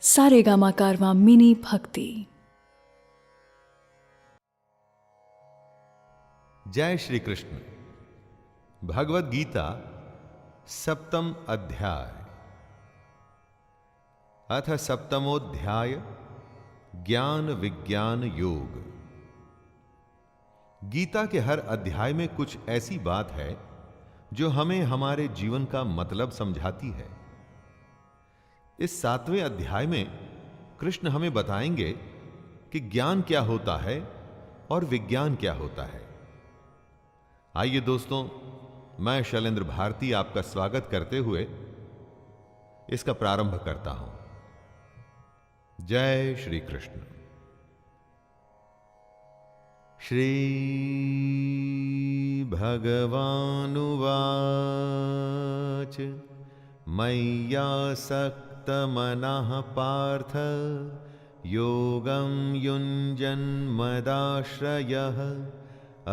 सारेगामा कारवां mini भक्ति। जय श्री कृष्ण। भगवद गीता सप्तम अध्याय। अथ सप्तमोध्याय ज्ञान विज्ञान योग। गीता के हर अध्याय में कुछ ऐसी बात है जो हमें हमारे जीवन का मतलब समझाती है। इस 7वें अध्याय में कृष्ण हमें बताएंगे कि ज्ञान क्या होता है और विज्ञान क्या होता है। आइए दोस्तों, मैं शैलेंद्र भारती आपका स्वागत करते हुए इसका प्रारंभ करता हूं। जय श्री कृष्ण। श्री भगवानुवाच मय्यासक्तमनः पार्थ योगं युञ्जन्मदाश्रयः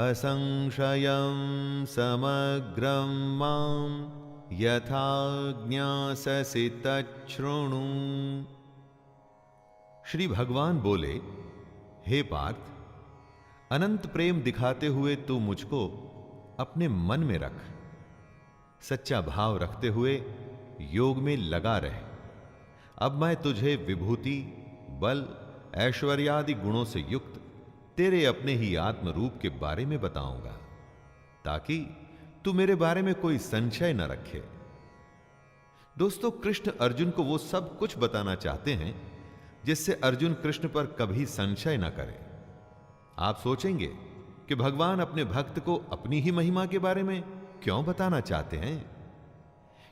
असंशयं समग्रं मां यथा ज्ञास्यसि तच्छृणु। श्री भगवान बोले, हे पार्थ, अनंत प्रेम दिखाते हुए तू मुझको अपने मन में रख। सच्चा भाव रखते हुए योग में लगा रहे। अब मैं तुझे विभूति, बल, ऐश्वर्यादि गुणों से युक्त तेरे अपने ही आत्म रूप के बारे में बताऊंगा, ताकि तू मेरे बारे में कोई संशय न रखे। दोस्तों, कृष्ण अर्जुन को वो सब कुछ बताना चाहते हैं जिससे अर्जुन कृष्ण पर कभी संशय न करे। आप सोचेंगे कि भगवान अपने भक्त को अपनी ही महिमा के बारे में क्यों बताना चाहते हैं?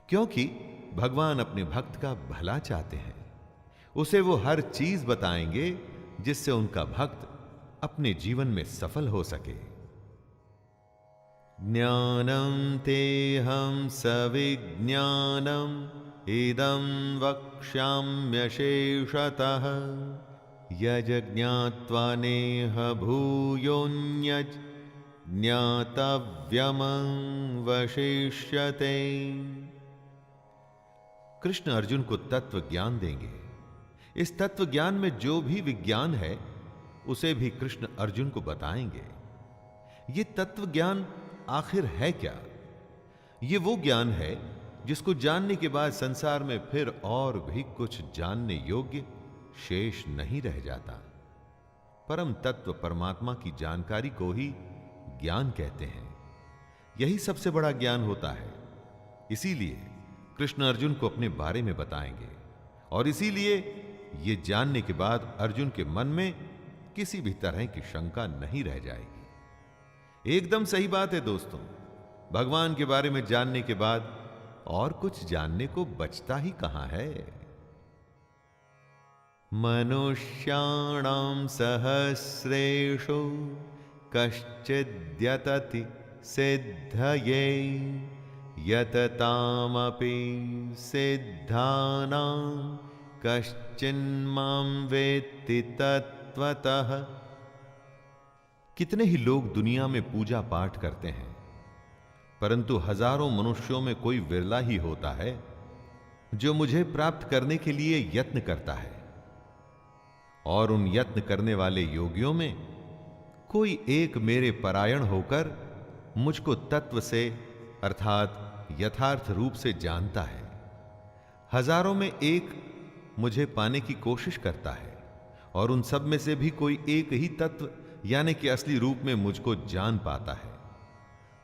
क्योंकि भगवान अपने भक्त का भला चाहते हैं। उसे वो हर चीज बताएंगे जिससे उनका भक्त अपने जीवन में सफल हो सके। ज्ञानं तेहं सविज्ञानम् इदं वक्ष्याम्यशेषतः यज्ञात्वा नेह भूयोऽन्यत् ज्ञातव्यमवशिष्यते। कृष्ण अर्जुन को तत्व ज्ञान देंगे। इस तत्व ज्ञान में जो भी विज्ञान है उसे भी कृष्ण अर्जुन को बताएंगे। ये तत्व ज्ञान आखिर है क्या? ये वो ज्ञान है जिसको जानने के बाद संसार में फिर और भी कुछ जानने योग्य शेष नहीं रह जाता। परम तत्व परमात्मा की जानकारी को ही ज्ञान कहते हैं। यही सबसे बड़ा ज्ञान होता है। इसीलिए कृष्ण अर्जुन को अपने बारे में बताएंगे, और इसीलिए ये जानने के बाद अर्जुन के मन में किसी भी तरह की शंका नहीं रह जाएगी। एकदम सही बात है दोस्तों। भगवान के बारे में जानने के बाद और कुछ जानने को बचता ही कहां है। मनुष्याणां सहस्रेषु कश्चिद्यतति सिद्धये यततामपि सिद्धानां कश्चिन्मां वेत्ति तत्त्वतः। कितने ही लोग दुनिया में पूजा पाठ करते हैं, परंतु हजारों मनुष्यों में कोई विरला ही होता है जो मुझे प्राप्त करने के लिए यत्न करता है। और उन यत्न करने वाले योगियों में कोई एक मेरे परायण होकर मुझको तत्व से अर्थात यथार्थ रूप से जानता है। हजारों में एक मुझे पाने की कोशिश करता है, और उन सब में से भी कोई एक ही तत्व यानी कि असली रूप में मुझको जान पाता है।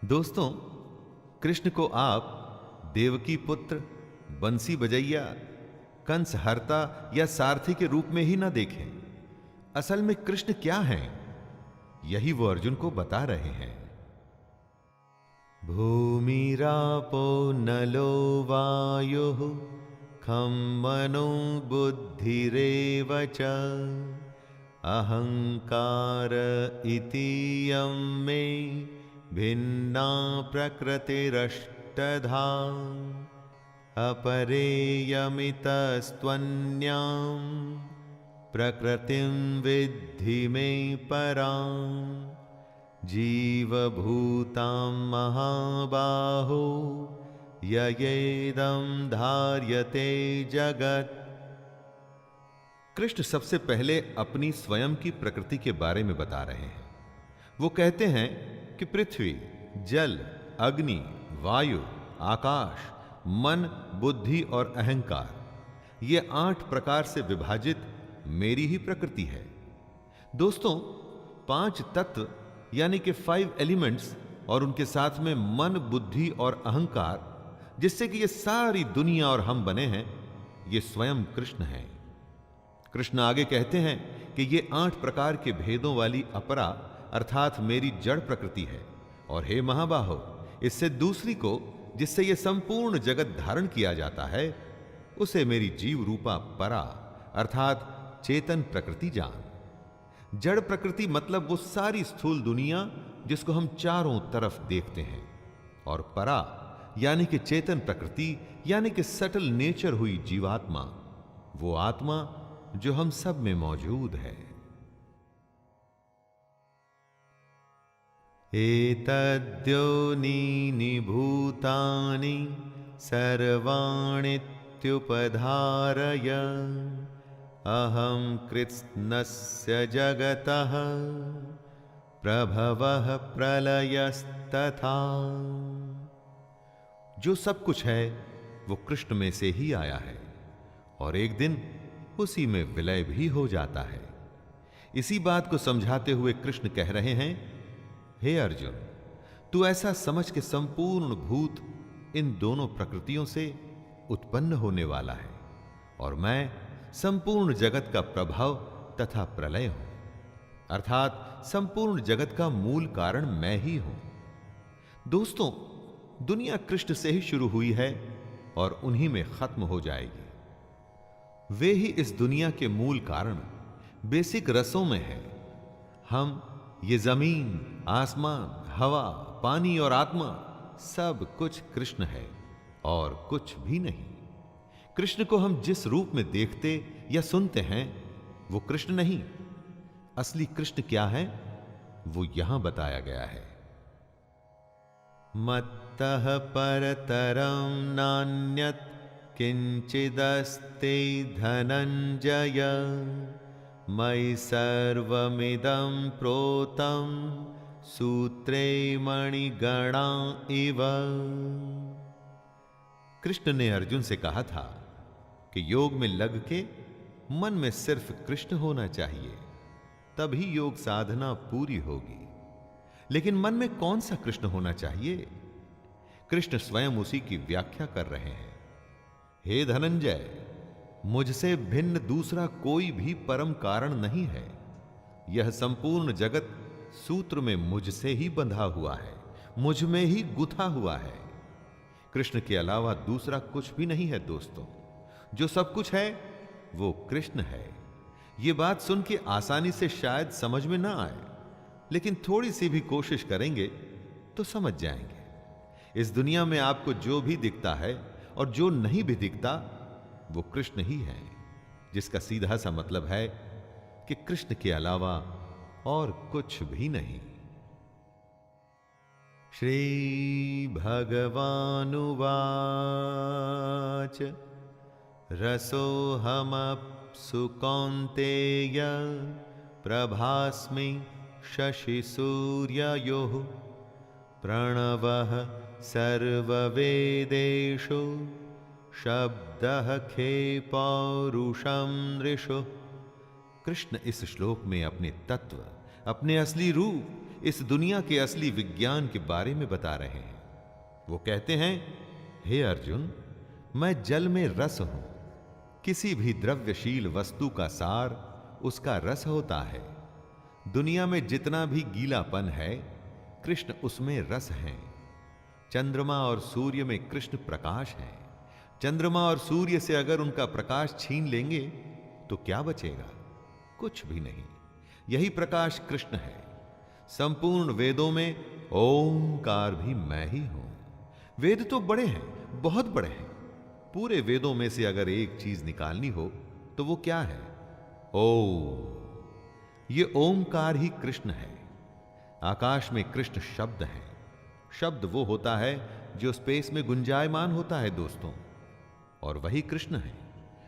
दोस्तों, कृष्ण को आप देवकी पुत्र, बंसी बजैया, कंस हरता या सारथी के रूप में ही ना देखें। असल में कृष्ण क्या हैं, यही वो अर्जुन को बता रहे हैं। भूमिरापो नलो वायुः खं मनो बुद्धिरेव च अहंकार इतीयं मे भिन्ना प्रकृतिरष्टधा अपरेयमितस्त्वन्यां प्रकृतिं विद्धि मे परां जीवभूतां महाबाहो ययेदं धार्यते जगत्। कृष्ण सबसे पहले अपनी स्वयं की प्रकृति के बारे में बता रहे हैं। वो कहते हैं कि पृथ्वी, जल, अग्नि, वायु, आकाश, मन, बुद्धि और अहंकार, ये 8 प्रकार से विभाजित मेरी ही प्रकृति है। दोस्तों, 5 तत्व यानी कि 5 एलिमेंट्स और उनके साथ में मन, बुद्धि और अहंकार, जिससे कि ये सारी दुनिया और हम बने हैं, ये स्वयं कृष्ण हैं। कृष्ण आगे कहते हैं कि ये 8 प्रकार के भेदों वाली अपरा अर्थात मेरी जड़ प्रकृति है। और हे महाबाहो, इससे दूसरी को, जिससे ये संपूर्ण जगत धारण किया जाता है, उसे मेरी जीव रूपा परा अर्थात चेतन प्रकृति जान। जड़ प्रकृति मतलब वो सारी स्थूल दुनिया जिसको हम चारों तरफ देखते हैं, और परा यानी कि चेतन प्रकृति यानी कि सटल नेचर हुई जीवात्मा, वो आत्मा जो हम सब में मौजूद है। एतद्योनीनि भूतानि सर्वाणीत्युपधारय अहं कृत्स्नस्य जगतः प्रभवः प्रलयस्तथा। जो सब कुछ है वो कृष्ण में से ही आया है और एक दिन उसी में विलय भी हो जाता है। इसी बात को समझाते हुए कृष्ण कह रहे हैं, हे अर्जुन, तू ऐसा समझ के संपूर्ण भूत इन दोनों प्रकृतियों से उत्पन्न होने वाला है और मैं संपूर्ण जगत का प्रभाव तथा प्रलय हूं, अर्थात संपूर्ण जगत का मूल कारण मैं ही हूं। दोस्तों, दुनिया कृष्ण से ही शुरू हुई है और उन्हीं में खत्म हो जाएगी। वे ही इस दुनिया के मूल कारण बेसिक रसों में है। हम, ये जमीन, आसमान, हवा, पानी और आत्मा, सब कुछ कृष्ण है और कुछ भी नहीं। कृष्ण को हम जिस रूप में देखते या सुनते हैं वो कृष्ण नहीं। असली कृष्ण क्या है वो यहां बताया गया है। मत्तः परतरं नान्यत् किंचिदस्ति धनंजय मयि सर्वमिदं प्रोतं सूत्रे मणिगणा इव। कृष्ण ने अर्जुन से कहा था कि योग में लग के मन में सिर्फ कृष्ण होना चाहिए, तभी योग साधना पूरी होगी। लेकिन मन में कौन सा कृष्ण होना चाहिए? कृष्ण स्वयं उसी की व्याख्या कर रहे हैं। हे धनंजय, मुझसे भिन्न दूसरा कोई भी परम कारण नहीं है। यह संपूर्ण जगत सूत्र में मुझसे ही बंधा हुआ है, मुझ में ही गुथा हुआ है। कृष्ण के अलावा दूसरा कुछ भी नहीं है। दोस्तों, जो सब कुछ है वो कृष्ण है। ये बात सुन के आसानी से शायद समझ में ना आए, लेकिन थोड़ी सी भी कोशिश करेंगे तो समझ जाएंगे। इस दुनिया में आपको जो भी दिखता है और जो नहीं भी दिखता वो कृष्ण ही है, जिसका सीधा सा मतलब है कि कृष्ण के अलावा और कुछ भी नहीं। श्री भगवानुवाच रसोऽहमप्सु कौन्तेय प्रभास्मि शशिसूर्ययोः प्रणवः सर्ववेदेषु शब्दः खे पौरुषं नृषु। कृष्ण इस श्लोक में अपने तत्व, अपने असली रूप, इस दुनिया के असली विज्ञान के बारे में बता रहे हैं। वो कहते हैं, हे अर्जुन, मैं जल में रस हूं। किसी भी द्रव्यशील वस्तु का सार उसका रस होता है। दुनिया में जितना भी गीलापन है, कृष्ण उसमें रस है। चंद्रमा और सूर्य में कृष्ण प्रकाश है। चंद्रमा और सूर्य से अगर उनका प्रकाश छीन लेंगे तो क्या बचेगा? कुछ भी नहीं। यही प्रकाश कृष्ण है। संपूर्ण वेदों में ओंकार भी मैं ही हूं। वेद तो बड़े हैं, बहुत बड़े हैं। पूरे वेदों में से अगर एक चीज निकालनी हो तो वो क्या है? ओम। ये ओंकार ही कृष्ण है। आकाश में कृष्ण शब्द है। शब्द वो होता है जो स्पेस में गुंजायमान होता है दोस्तों, और वही कृष्ण है।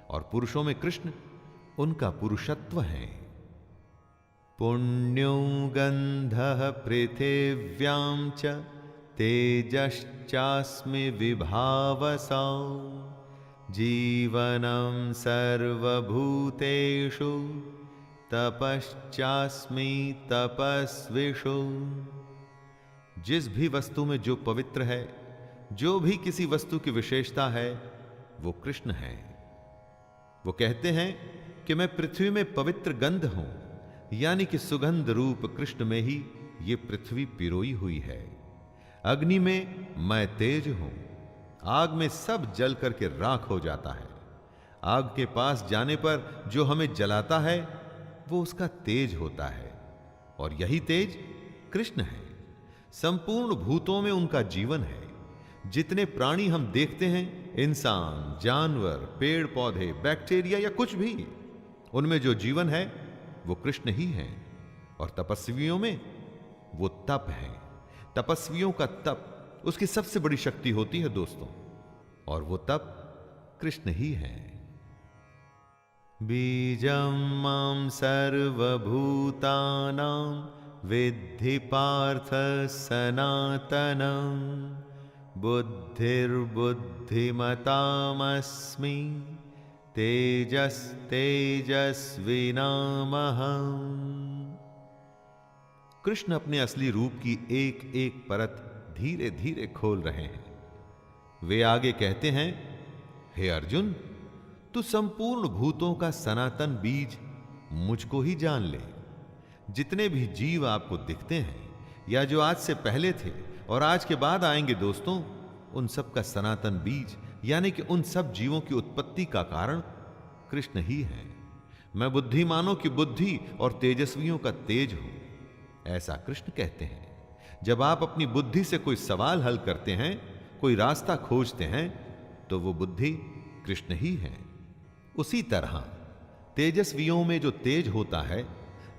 और पुरुषों में कृष्ण उनका पुरुषत्व है। पुण्यो गंधः पृथिव्यां च तेजश्चास्मि विभावसौ जीवनं सर्वभूतेषु तपश्चास्मि तपस्विषु। जिस भी वस्तु में जो पवित्र है, जो भी किसी वस्तु की विशेषता है, वो कृष्ण है। वो कहते हैं कि मैं पृथ्वी में पवित्र गंध हूं, यानी कि सुगंध रूप कृष्ण में ही ये पृथ्वी पिरोई हुई है। अग्नि में मैं तेज हूं, आग में सब जल करके राख हो जाता है। आग के पास जाने पर जो हमें जलाता है वो उसका तेज होता है, और यही तेज कृष्ण है। संपूर्ण भूतों में उनका जीवन है। जितने प्राणी हम देखते हैं, इंसान, जानवर, पेड़ पौधे, बैक्टीरिया या कुछ भी, उनमें जो जीवन है वो कृष्ण ही है। और तपस्वियों में वो तप है। तपस्वियों का तप उसकी सबसे बड़ी शक्ति होती है दोस्तों, और वो तप कृष्ण ही है। बीजं मां सर्वभूतानां विद्धि पार्थ सनातनं बुद्धिर्बुद्धिमतामस्मि तेजस्तेजस्विनामहम्। कृष्ण अपने असली रूप की एक एक परत धीरे धीरे खोल रहे हैं। वे आगे कहते हैं, हे अर्जुन, तू संपूर्ण भूतों का सनातन बीज मुझको ही जान ले। जितने भी जीव आपको दिखते हैं, या जो आज से पहले थे और आज के बाद आएंगे दोस्तों, उन सब का सनातन बीज यानी कि उन सब जीवों की उत्पत्ति का कारण कृष्ण ही है। मैं बुद्धिमानों की बुद्धि और तेजस्वियों का तेज हूं, ऐसा कृष्ण कहते हैं। जब आप अपनी बुद्धि से कोई सवाल हल करते हैं, कोई रास्ता खोजते हैं, तो वो बुद्धि कृष्ण ही है। उसी तरह तेजस्वियों में जो तेज होता है,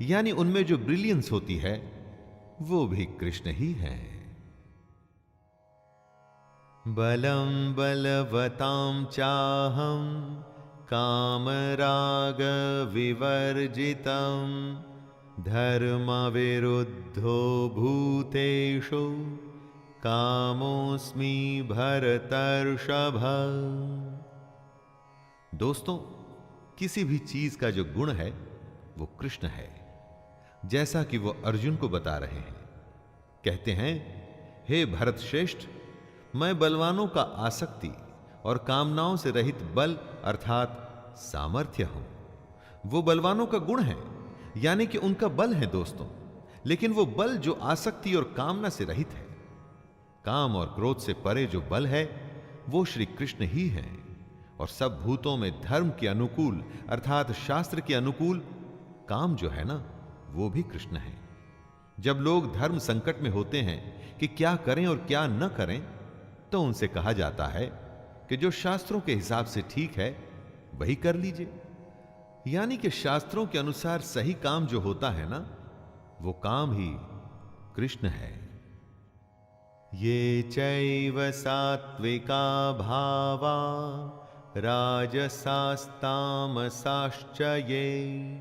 यानी उनमें जो ब्रिलियंस होती है, वो भी कृष्ण ही है। बलं बलवतां चाहं कामराग विवर्जितं धर्मविरुद्धो भूतेषु कामोऽस्मि भरतर्षभ। दोस्तों, किसी भी चीज का जो गुण है वो कृष्ण है, जैसा कि वो अर्जुन को बता रहे हैं। कहते हैं, हे भरत श्रेष्ठ, मैं बलवानों का आसक्ति और कामनाओं से रहित बल अर्थात सामर्थ्य हूं। वो बलवानों का गुण है, यानी कि उनका बल है दोस्तों, लेकिन वो बल जो आसक्ति और कामना से रहित है। काम और क्रोध से परे जो बल है वो श्री कृष्ण ही है। और सब भूतों में धर्म के अनुकूल अर्थात शास्त्र के अनुकूल काम जो है ना, वो भी कृष्ण है। जब लोग धर्म संकट में होते हैं कि क्या करें और क्या न करें, तो उनसे कहा जाता है कि जो शास्त्रों के हिसाब से ठीक है वही कर लीजिए, यानी कि शास्त्रों के अनुसार सही काम जो होता है ना, वो काम ही कृष्ण है। ये चैव सात्विका भावा राजसास्तामसाश्च ये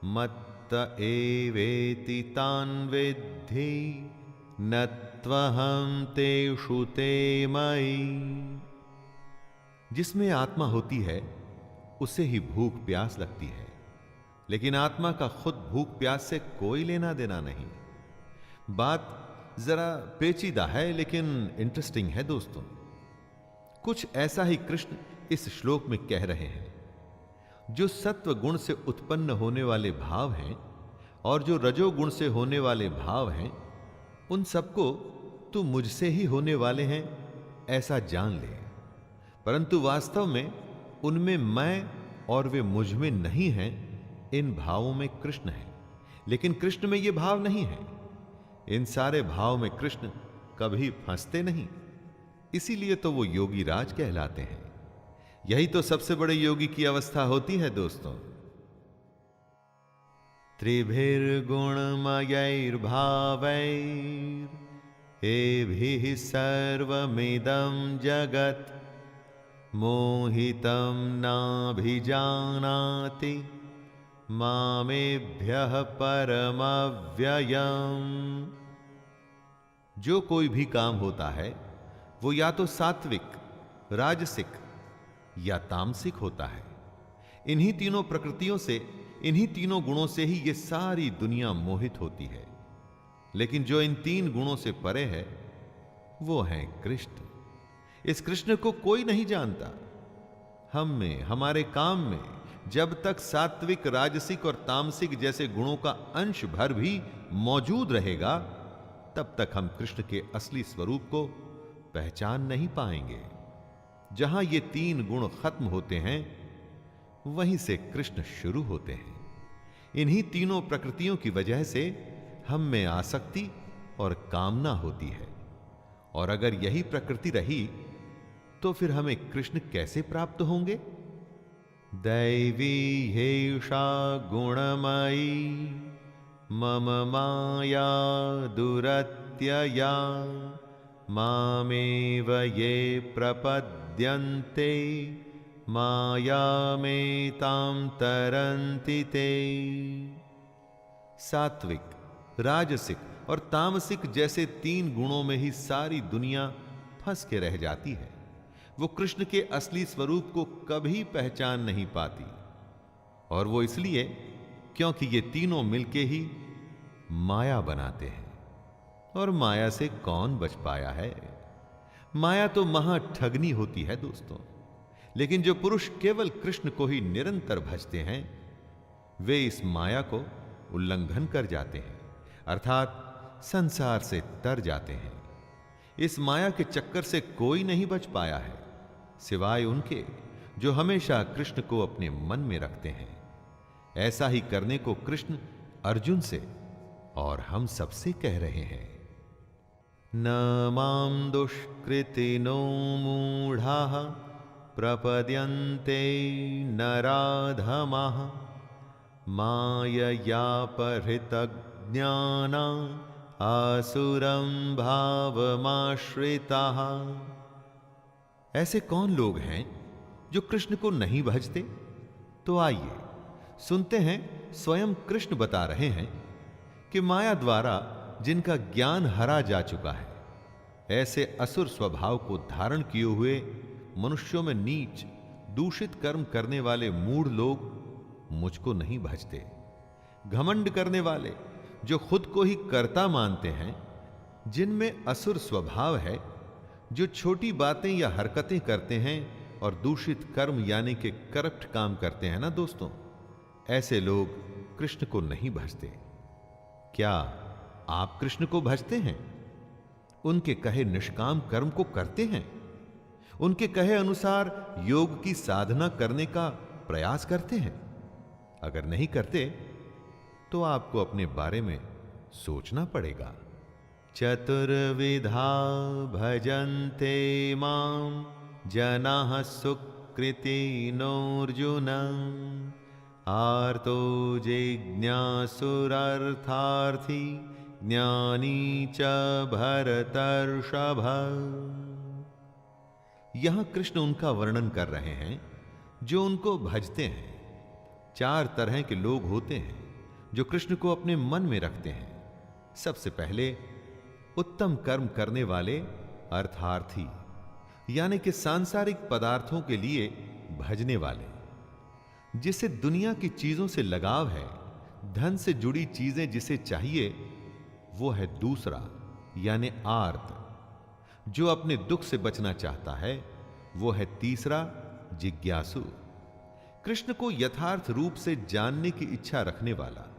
मत्त एवेति तान् विद्धि न त्वहं तेषु ते मयि। जिसमें आत्मा होती है उसे ही भूख प्यास लगती है, लेकिन आत्मा का खुद भूख प्यास से कोई लेना देना नहीं। बात जरा पेचीदा है लेकिन इंटरेस्टिंग है दोस्तों। कुछ ऐसा ही कृष्ण इस श्लोक में कह रहे हैं। जो सत्व गुण से उत्पन्न होने वाले भाव हैं और जो रजोगुण से होने वाले भाव हैं, उन सबको तू मुझसे ही होने वाले हैं ऐसा जान ले, परंतु वास्तव में उनमें मैं और वे मुझ में नहीं हैं। इन भावों में कृष्ण है, लेकिन कृष्ण में ये भाव नहीं है। इन सारे भाव में कृष्ण कभी फंसते नहीं, इसीलिए तो वो योगी राज कहलाते हैं। यही तो सबसे बड़े योगी की अवस्था होती है दोस्तों। त्रिभिर्गुणमयैर्भावैर् एभिः सर्वमिदं जगत् मोहितं नाभिजानाति मामेभ्यः परमव्ययम्। जो कोई भी काम होता है वो या तो सात्विक, राजसिक या तामसिक होता है। इन्हीं तीनों प्रकृतियों से, इन्हीं तीनों गुणों से ही ये सारी दुनिया मोहित होती है। लेकिन जो इन तीन गुणों से परे है वो है कृष्ण। इस कृष्ण को कोई नहीं जानता। हम में, हमारे काम में जब तक सात्विक, राजसिक और तामसिक जैसे गुणों का अंश भर भी मौजूद रहेगा, तब तक हम कृष्ण के असली स्वरूप को पहचान नहीं पाएंगे। जहां ये तीन गुण खत्म होते हैं, वहीं से कृष्ण शुरू होते हैं। इन्हीं तीनों प्रकृतियों की वजह से हम में आसक्ति और कामना होती है। और अगर यही प्रकृति रही तो फिर हमें कृष्ण कैसे प्राप्त होंगे? दैवी हेषा गुणमयी मम माया दुरत्यया मामेव ये प्रपद्यन्ते मायामेतां तरन्ति ते। सात्विक, राजसिक और तामसिक जैसे तीन गुणों में ही सारी दुनिया फंस के रह जाती है। वो कृष्ण के असली स्वरूप को कभी पहचान नहीं पाती। और वो इसलिए क्योंकि ये तीनों मिलके ही माया बनाते हैं। और माया से कौन बच पाया है? माया तो महा ठगनी होती है दोस्तों। लेकिन जो पुरुष केवल कृष्ण को ही निरंतर भजते हैं, वे इस माया को उल्लंघन कर जाते हैं, अर्थात संसार से तर जाते हैं। इस माया के चक्कर से कोई नहीं बच पाया है, सिवाय उनके जो हमेशा कृष्ण को अपने मन में रखते हैं। ऐसा ही करने को कृष्ण अर्जुन से और हम सबसे कह रहे हैं। न मां दुष्कृतिनो मूढ़ाः प्रपद्यन्ते नराधमाः माययापहृतज्ञाना आसुरं भावमाश्रिताः। ऐसे कौन लोग हैं जो कृष्ण को नहीं भजते? तो आइए सुनते हैं, स्वयं कृष्ण बता रहे हैं कि माया द्वारा जिनका ज्ञान हरा जा चुका है, ऐसे असुर स्वभाव को धारण किए हुए मनुष्यों में नीच, दूषित कर्म करने वाले मूढ़ लोग मुझको नहीं भजते। घमंड करने वाले जो खुद को ही कर्ता मानते हैं, जिनमें असुर स्वभाव है, जो छोटी बातें या हरकतें करते हैं और दूषित कर्म यानी कि करप्ट काम करते हैं ना दोस्तों, ऐसे लोग कृष्ण को नहीं भजते। क्या आप कृष्ण को भजते हैं? उनके कहे निष्काम कर्म को करते हैं? उनके कहे अनुसार योग की साधना करने का प्रयास करते हैं? अगर नहीं करते तो आपको अपने बारे में सोचना पड़ेगा। चतुर्विधा भजन्ते मां जनाः सुकृतिनोऽर्जुन आर्तो जिज्ञासुरर्थार्थी ज्ञानी च भरतर्षभ। यहां कृष्ण उनका वर्णन कर रहे हैं जो उनको भजते हैं। चार तरह के लोग होते हैं जो कृष्ण को अपने मन में रखते हैं। सबसे पहले उत्तम कर्म करने वाले अर्थार्थी, यानी कि सांसारिक पदार्थों के लिए भजने वाले। जिसे दुनिया की चीजों से लगाव है, धन से जुड़ी चीजें जिसे चाहिए, वो है दूसरा यानी आर्त। जो अपने दुख से बचना चाहता है, वो है तीसरा जिज्ञासु, कृष्ण को यथार्थ रूप से जानने की इच्छा रखने वाला।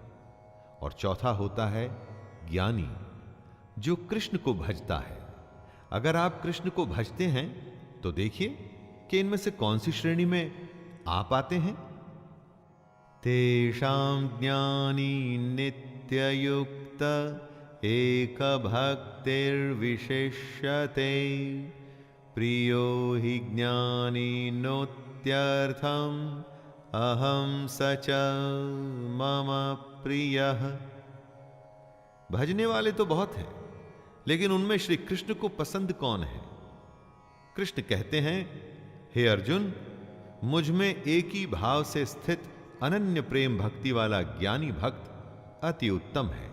और चौथा होता है ज्ञानी, जो कृष्ण को भजता है। अगर आप कृष्ण को भजते हैं तो देखिए कि इनमें से कौन सी श्रेणी में आप आते हैं। तेषां ज्ञानी नित्ययुक्त एक भक्तिर्विशिष्यते प्रियो हि ज्ञानिनोत्यर्थम् अहं स च मम प्रियः। भजने वाले तो बहुत हैं, लेकिन उनमें श्री कृष्ण को पसंद कौन है? कृष्ण कहते हैं, हे अर्जुन, मुझ में एक ही भाव से स्थित अनन्य प्रेम भक्ति वाला ज्ञानी भक्त अति उत्तम है,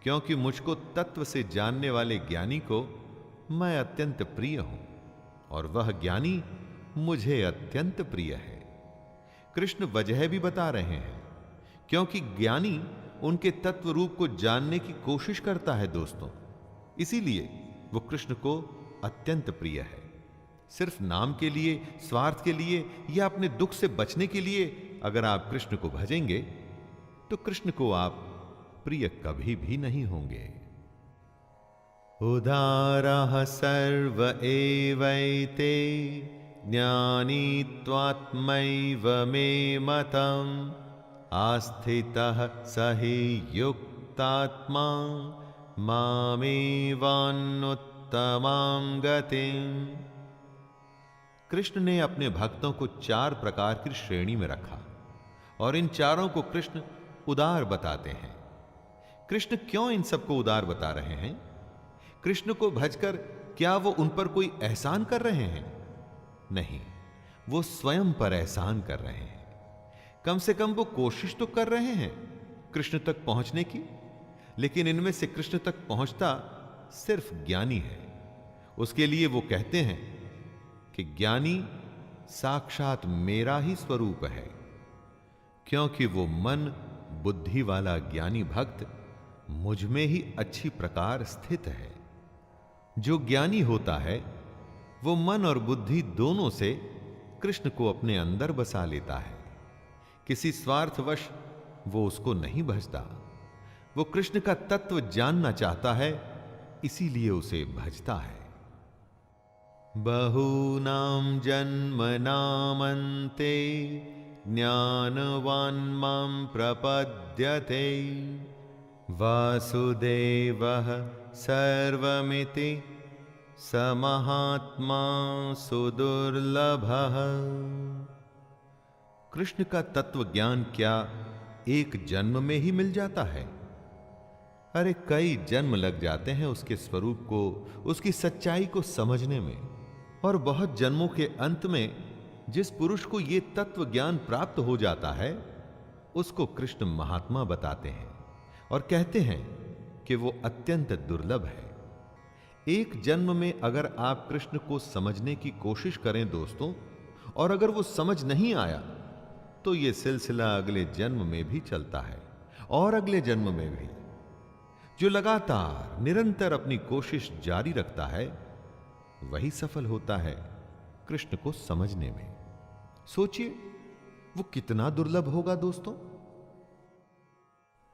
क्योंकि मुझको तत्व से जानने वाले ज्ञानी को मैं अत्यंत प्रिय हूं और वह ज्ञानी मुझे अत्यंत प्रिय है। कृष्ण वजह भी बता रहे हैं, क्योंकि ज्ञानी उनके तत्व रूप को जानने की कोशिश करता है दोस्तों, इसीलिए वो कृष्ण को अत्यंत प्रिय है। सिर्फ नाम के लिए, स्वार्थ के लिए या अपने दुख से बचने के लिए अगर आप कृष्ण को भजेंगे तो कृष्ण को आप प्रिय कभी भी नहीं होंगे। उदारः सर्व एवैते ज्ञानी त्वात्मैव मे मतम् आस्थितः सहि युक्तात्मा मामेवान्नुत्तमां गतिम्। कृष्ण ने अपने भक्तों को 4 प्रकार की श्रेणी में रखा और इन चारों को कृष्ण उदार बताते हैं। कृष्ण क्यों इन सबको उदार बता रहे हैं? कृष्ण को भजकर क्या वो उन पर कोई एहसान कर रहे हैं? नहीं, वो स्वयं पर एहसान कर रहे हैं। कम से कम वो कोशिश तो कर रहे हैं कृष्ण तक पहुंचने की, लेकिन इनमें से कृष्ण तक पहुंचता सिर्फ ज्ञानी है। उसके लिए वो कहते हैं कि ज्ञानी साक्षात मेरा ही स्वरूप है, क्योंकि वो मन बुद्धि वाला ज्ञानी भक्त मुझ में ही अच्छी प्रकार स्थित है। जो ज्ञानी होता है वो मन और बुद्धि दोनों से कृष्ण को अपने अंदर बसा लेता है। किसी स्वार्थवश वो उसको नहीं भजता। वो कृष्ण का तत्व जानना चाहता है, इसीलिए उसे भजता है। बहूनां जन्मनामन्ते ज्ञानवान् मां प्रपद्यते वासुदेवः सर्वमिति स महात्मा सुदुर्लभः। कृष्ण का तत्व ज्ञान क्या एक जन्म में ही मिल जाता है? अरे कई जन्म लग जाते हैं उसके स्वरूप को, उसकी सच्चाई को समझने में, और बहुत जन्मों के अंत में जिस पुरुष को यह तत्व ज्ञान प्राप्त हो जाता है उसको कृष्ण महात्मा बताते हैं और कहते हैं कि वो अत्यंत दुर्लभ है। एक जन्म में अगर आप कृष्ण को समझने की कोशिश करें दोस्तों, और अगर वो समझ नहीं आया तो यह सिलसिला अगले जन्म में भी चलता है और अगले जन्म में भी। जो लगातार निरंतर अपनी कोशिश जारी रखता है वही सफल होता है कृष्ण को समझने में। सोचिए वो कितना दुर्लभ होगा दोस्तों।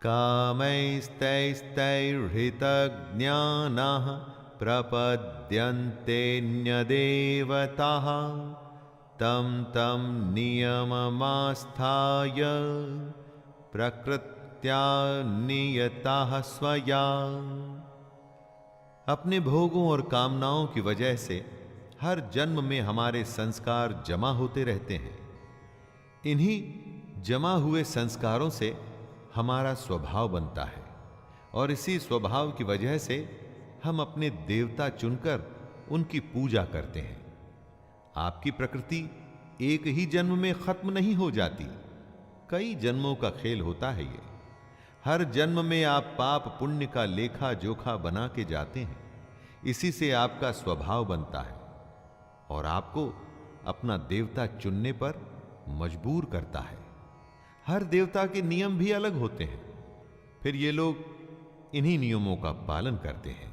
कामैस्तैस्तैर्हृतज्ञानाः प्रपद्यन्तेऽन्यदेवताः तं तं नियममास्थाय प्रकृत्या नियताः स्वया। अपने भोगों और कामनाओं की वजह से हर जन्म में हमारे संस्कार जमा होते रहते हैं। इन्हीं जमा हुए संस्कारों से हमारा स्वभाव बनता है और इसी स्वभाव की वजह से हम अपने देवता चुनकर उनकी पूजा करते हैं। आपकी प्रकृति एक ही जन्म में खत्म नहीं हो जाती, कई जन्मों का खेल होता है ये। हर जन्म में आप पाप पुण्य का लेखा जोखा बना के जाते हैं, इसी से आपका स्वभाव बनता है और आपको अपना देवता चुनने पर मजबूर करता है। हर देवता के नियम भी अलग होते हैं, फिर ये लोग इन्हीं नियमों का पालन करते हैं।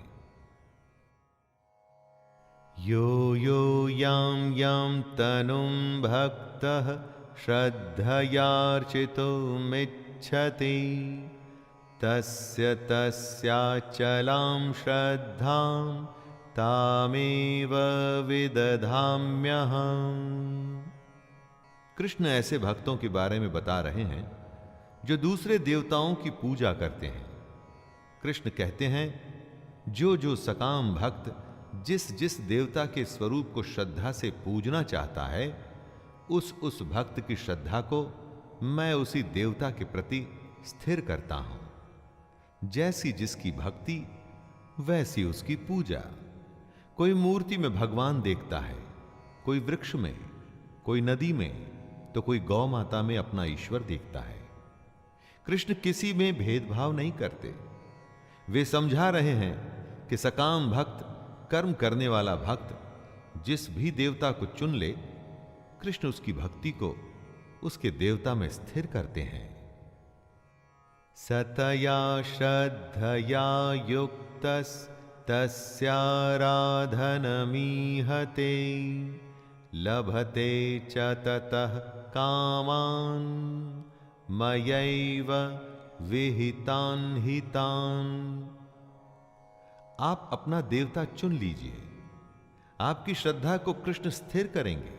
यो यो यां यां तनुं भक्तः श्रद्धयार्चितुमिच्छति तस्य तस्याचलां श्रद्धां तामेव विदधाम्यहम्। कृष्ण ऐसे भक्तों के बारे में बता रहे हैं जो दूसरे देवताओं की पूजा करते हैं। कृष्ण कहते हैं जो जो सकाम भक्त जिस जिस देवता के स्वरूप को श्रद्धा से पूजना चाहता है, उस भक्त की श्रद्धा को मैं उसी देवता के प्रति स्थिर करता हूं। जैसी जिसकी भक्ति वैसी उसकी पूजा। कोई मूर्ति में भगवान देखता है, कोई वृक्ष में, कोई नदी में, तो तो कोई गौ माता में अपना ईश्वर देखता है। कृष्ण किसी में भेदभाव नहीं करते। वे समझा रहे हैं कि सकाम भक्त, कर्म करने वाला भक्त जिस भी देवता को चुन ले, कृष्ण उसकी भक्ति को उसके देवता में स्थिर करते हैं। सतया श्रद्धया युक्तस् तस्याराधनमीहते लभते च ततः कामान् मयैव विहितान् हितान्। आप अपना देवता चुन लीजिए। आपकी श्रद्धा को कृष्ण स्थिर करेंगे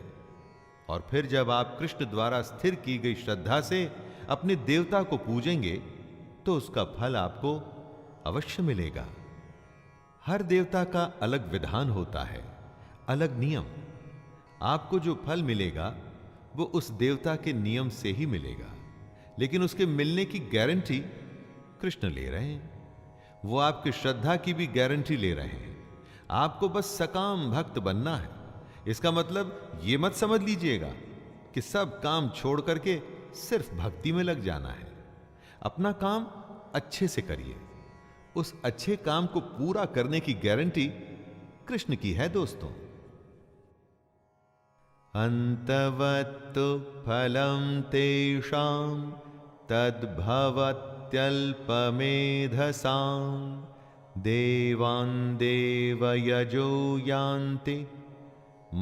और फिर जब आप कृष्ण द्वारा स्थिर की गई श्रद्धा से अपने देवता को पूजेंगे तो उसका फल आपको अवश्य मिलेगा। हर देवता का अलग विधान होता है, अलग नियम। आपको जो फल मिलेगा वो उस देवता के नियम से ही मिलेगा, लेकिन उसके मिलने की गारंटी कृष्ण ले रहे हैं। वो आपकी श्रद्धा की भी गारंटी ले रहे हैं। आपको बस सकाम भक्त बनना है। इसका मतलब ये मत समझ लीजिएगा कि सब काम छोड़ करके सिर्फ भक्ति में लग जाना है। अपना काम अच्छे से करिए। उस अच्छे काम को पूरा करने की गारंटी कृष्ण की है दोस्तों। अंतवत्तु फलम तेषां तद्भवत्यल्पमेधसां देवान् देवयजो यान्ति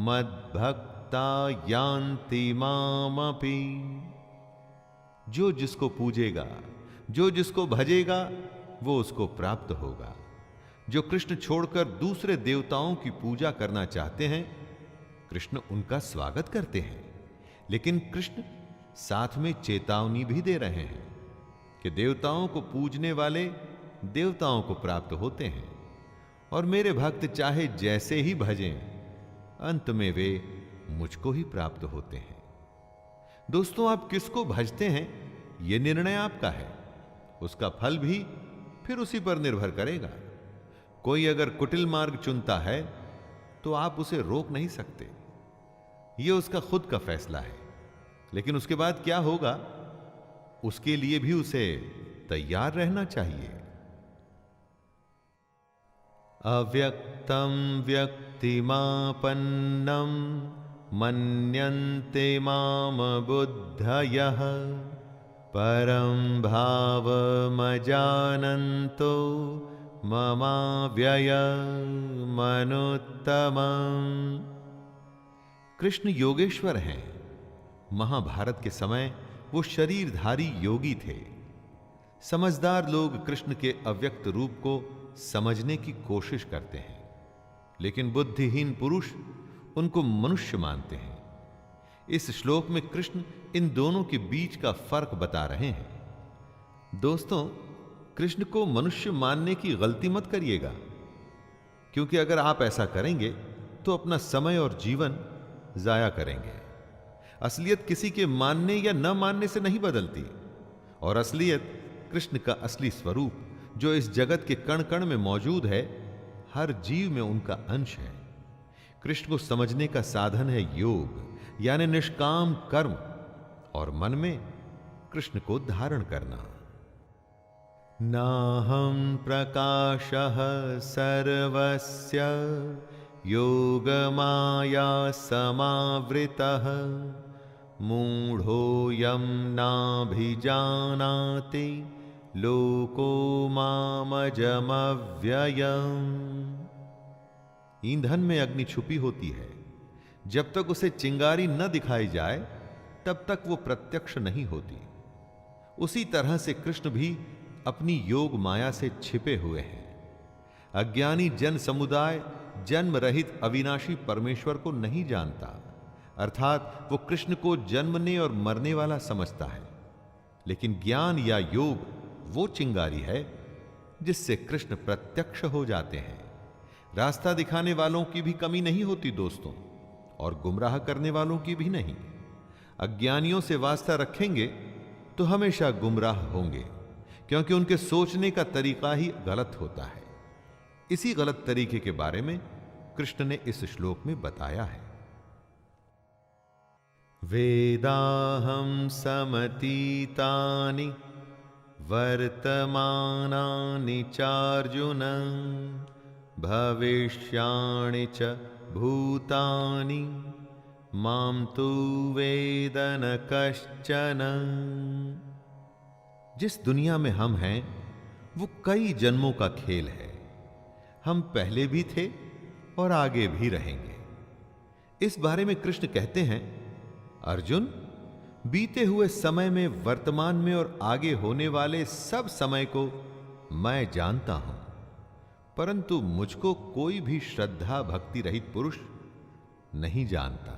मद्भक्ता यान्ति मामपि। जो जिसको पूजेगा, जो जिसको भजेगा, वो उसको प्राप्त होगा। जो कृष्ण छोड़कर दूसरे देवताओं की पूजा करना चाहते हैं, कृष्ण उनका स्वागत करते हैं, लेकिन कृष्ण साथ में चेतावनी भी दे रहे हैं कि देवताओं को पूजने वाले देवताओं को प्राप्त होते हैं और मेरे भक्त चाहे जैसे ही भजें, अंत में वे मुझको ही प्राप्त होते हैं। दोस्तों, आप किसको भजते हैं यह निर्णय आपका है। उसका फल भी फिर उसी पर निर्भर करेगा। कोई अगर कुटिल मार्ग चुनता है तो आप उसे रोक नहीं सकते। यह उसका खुद का फैसला है, लेकिन उसके बाद क्या होगा उसके लिए भी उसे तैयार रहना चाहिए। अव्यक्तम व्यक्तिमापन्नम मन्यन्ते माम बुद्धयः परं भावमजानन्तो ममाव्ययमनुत्तमम्। कृष्ण योगेश्वर हैं। महाभारत के समय वो शरीरधारी योगी थे। समझदार लोग कृष्ण के अव्यक्त रूप को समझने की कोशिश करते हैं, लेकिन बुद्धिहीन पुरुष उनको मनुष्य मानते हैं। इस श्लोक में कृष्ण इन दोनों के बीच का फर्क बता रहे हैं। दोस्तों, कृष्ण को मनुष्य मानने की गलती मत करिएगा, क्योंकि अगर आप ऐसा करेंगे तो अपना समय और जीवन जाया करेंगे। असलियत किसी के मानने या न मानने से नहीं बदलती, और असलियत कृष्ण का असली स्वरूप जो इस जगत के कण कण में मौजूद है, हर जीव में उनका अंश है। कृष्ण को समझने का साधन है योग, यानी निष्काम कर्म, और मन में कृष्ण को धारण करना। नाहं प्रकाशः सर्वस्य योगमाया समावृतः मूढ़ोऽयं नाभिजानाति लोको मामजमव्ययम्। ईंधन में अग्नि छुपी होती है। जब तक उसे चिंगारी न दिखाई जाए तब तक वो प्रत्यक्ष नहीं होती। उसी तरह से कृष्ण भी अपनी योग माया से छिपे हुए हैं। अज्ञानी जन समुदाय जन्म रहित अविनाशी परमेश्वर को नहीं जानता, अर्थात वो कृष्ण को जन्मने और मरने वाला समझता है। लेकिन ज्ञान या योग वो चिंगारी है जिससे कृष्ण प्रत्यक्ष हो जाते हैं। रास्ता दिखाने वालों की भी कमी नहीं होती दोस्तों, और गुमराह करने वालों की भी नहीं। अज्ञानियों से वास्ता रखेंगे तो हमेशा गुमराह होंगे, क्योंकि उनके सोचने का तरीका ही गलत होता है। इसी गलत तरीके के बारे में कृष्ण ने इस श्लोक में बताया है। वेदाहं समतीतानि वर्तमानानि चार्जुन भविष्याणि च भूतानि मां तु वेद न कश्चन। जिस दुनिया में हम हैं वो कई जन्मों का खेल है। हम पहले भी थे और आगे भी रहेंगे। इस बारे में कृष्ण कहते हैं, अर्जुन, बीते हुए समय में, वर्तमान में और आगे होने वाले सब समय को मैं जानता हूं, परंतु मुझको कोई भी श्रद्धा भक्ति रहित पुरुष नहीं जानता।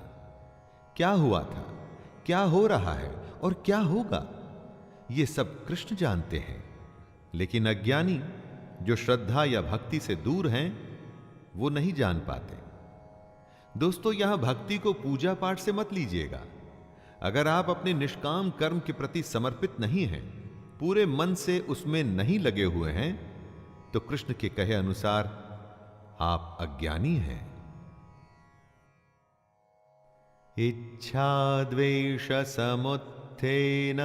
क्या हुआ था, क्या हो रहा है और क्या होगा, ये सब कृष्ण जानते हैं। लेकिन अज्ञानी जो श्रद्धा या भक्ति से दूर हैं वो नहीं जान पाते। दोस्तों, यहां भक्ति को पूजा पाठ से मत लीजिएगा। अगर आप अपने निष्काम कर्म के प्रति समर्पित नहीं हैं, पूरे मन से उसमें नहीं लगे हुए हैं, तो कृष्ण के कहे अनुसार आप अज्ञानी हैं। इच्छा द्वेष समुत्थेन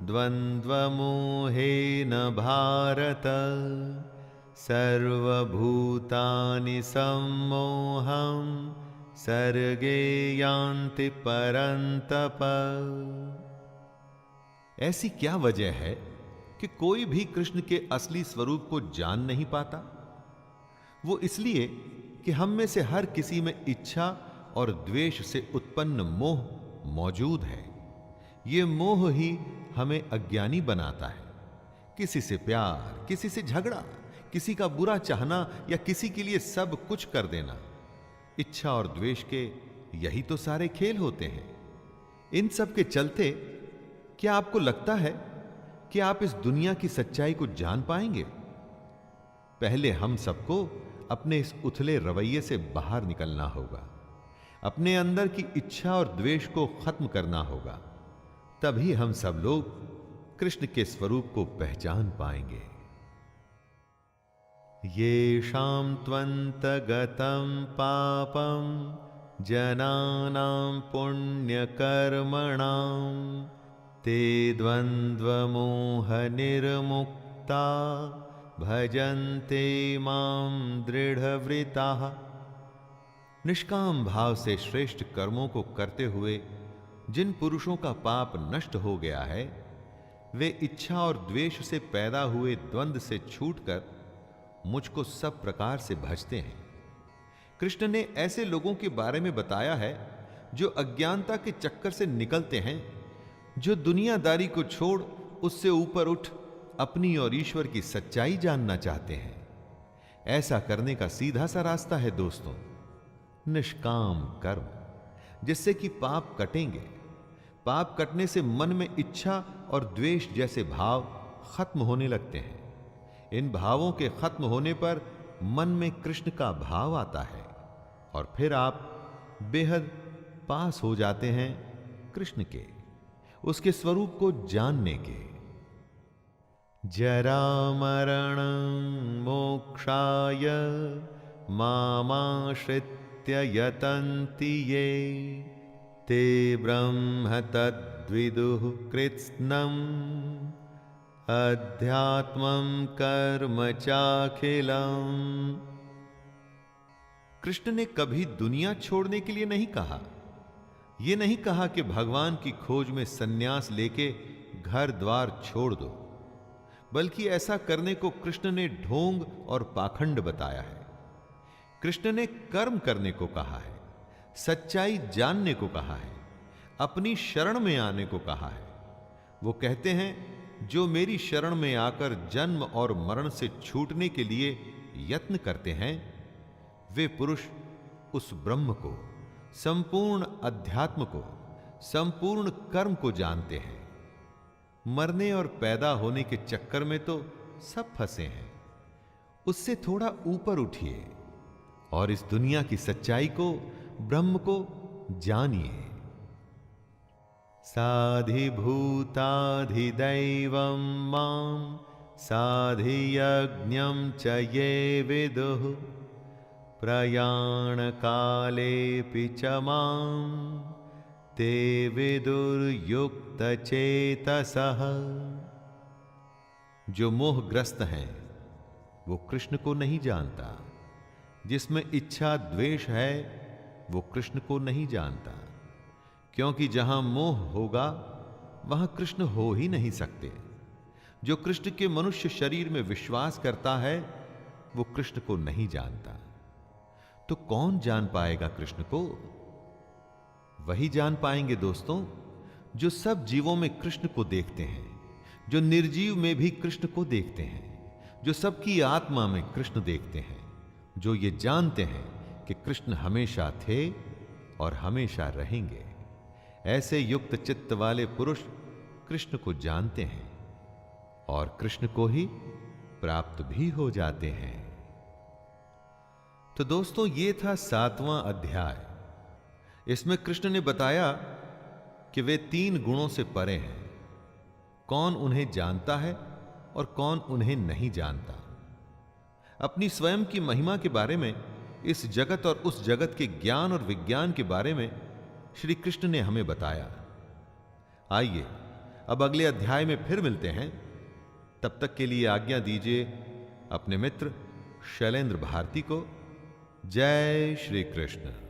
द्वंद्वमोहेन भारत सर्वभूतानि सम्मोहं सर्गे यान्ति परन्तप। ऐसी क्या वजह है कि कोई भी कृष्ण के असली स्वरूप को जान नहीं पाता? वो इसलिए कि हम में से हर किसी में इच्छा और द्वेष से उत्पन्न मोह मौजूद है। ये मोह ही हमें अज्ञानी बनाता है। किसी से प्यार, किसी से झगड़ा, किसी का बुरा चाहना या किसी के लिए सब कुछ कर देना, इच्छा और द्वेष के यही तो सारे खेल होते हैं। इन सब के चलते क्या आपको लगता है कि आप इस दुनिया की सच्चाई को जान पाएंगे? पहले हम सबको अपने इस उथले रवैये से बाहर निकलना होगा। अपने अंदर की इच्छा और द्वेष को खत्म करना होगा। तभी हम सब लोग कृष्ण के स्वरूप को पहचान पाएंगे। येषां त्वन्तगतं पापं जनानां पुण्यकर्मणां ते द्वन्द्वमोहनिर्मुक्ता भजन्ते मां दृढ़व्रताः। निष्काम भाव से श्रेष्ठ कर्मों को करते हुए जिन पुरुषों का पाप नष्ट हो गया है, वे इच्छा और द्वेष से पैदा हुए द्वंद्व से छूटकर मुझको सब प्रकार से भजते हैं। कृष्ण ने ऐसे लोगों के बारे में बताया है जो अज्ञानता के चक्कर से निकलते हैं, जो दुनियादारी को छोड़ उससे ऊपर उठ अपनी और ईश्वर की सच्चाई जानना चाहते हैं। ऐसा करने का सीधा सा रास्ता है दोस्तों, निष्काम कर्म, जिससे कि पाप कटेंगे। पाप कटने से मन में इच्छा और द्वेष जैसे भाव खत्म होने लगते हैं। इन भावों के खत्म होने पर मन में कृष्ण का भाव आता है और फिर आप बेहद पास हो जाते हैं कृष्ण के, उसके स्वरूप को जानने के। जरा मरण मोक्षाय मामाश्रित्य यतन्ति ये ते ब्रह्म तद्विदुः कृत्स्नम् अध्यात्मं कर्म चाखिलम्। कृष्ण ने कभी दुनिया छोड़ने के लिए नहीं कहा। यह नहीं कहा कि भगवान की खोज में सन्यास लेके घर द्वार छोड़ दो, बल्कि ऐसा करने को कृष्ण ने ढोंग और पाखंड बताया है। कृष्ण ने कर्म करने को कहा है, सच्चाई जानने को कहा है, अपनी शरण में आने को कहा है। वो कहते हैं, जो मेरी शरण में आकर जन्म और मरण से छूटने के लिए यत्न करते हैं, वे पुरुष उस ब्रह्म को, संपूर्ण अध्यात्म को, संपूर्ण कर्म को जानते हैं। मरने और पैदा होने के चक्कर में तो सब फंसे हैं। उससे थोड़ा ऊपर उठिए और इस दुनिया की सच्चाई को, ब्रह्म को जानिए। साधिभूताधिदैवं मां साधियज्ञं च ये विदुः प्रयाणकालेऽपि च मां ते विदुर्युक्त चेतसः। जो मोहग्रस्त हैं वो कृष्ण को नहीं जानता, जिसमें इच्छा द्वेष है वो कृष्ण को नहीं जानता, क्योंकि जहां मोह होगा वहां कृष्ण हो ही नहीं सकते। जो कृष्ण के मनुष्य शरीर में विश्वास करता है वो कृष्ण को नहीं जानता। तो कौन जान पाएगा कृष्ण को? वही जान पाएंगे दोस्तों जो सब जीवों में कृष्ण को देखते हैं, जो निर्जीव में भी कृष्ण को देखते हैं, जो सबकी आत्मा में कृष्ण देखते हैं, जो ये जानते हैं कि कृष्ण हमेशा थे और हमेशा रहेंगे। ऐसे युक्त चित्त वाले पुरुष कृष्ण को जानते हैं और कृष्ण को ही प्राप्त भी हो जाते हैं। तो दोस्तों ये था 7वां अध्याय। इसमें कृष्ण ने बताया कि वे 3 गुणों से परे हैं। कौन उन्हें जानता है और कौन उन्हें नहीं जानता। अपनी स्वयं की महिमा के बारे में, इस जगत और उस जगत के ज्ञान और विज्ञान के बारे में श्री कृष्ण ने हमें बताया। आइए अब अगले अध्याय में फिर मिलते हैं। तब तक के लिए आज्ञा दीजिए अपने मित्र शैलेंद्र भारती को। जय श्री कृष्ण।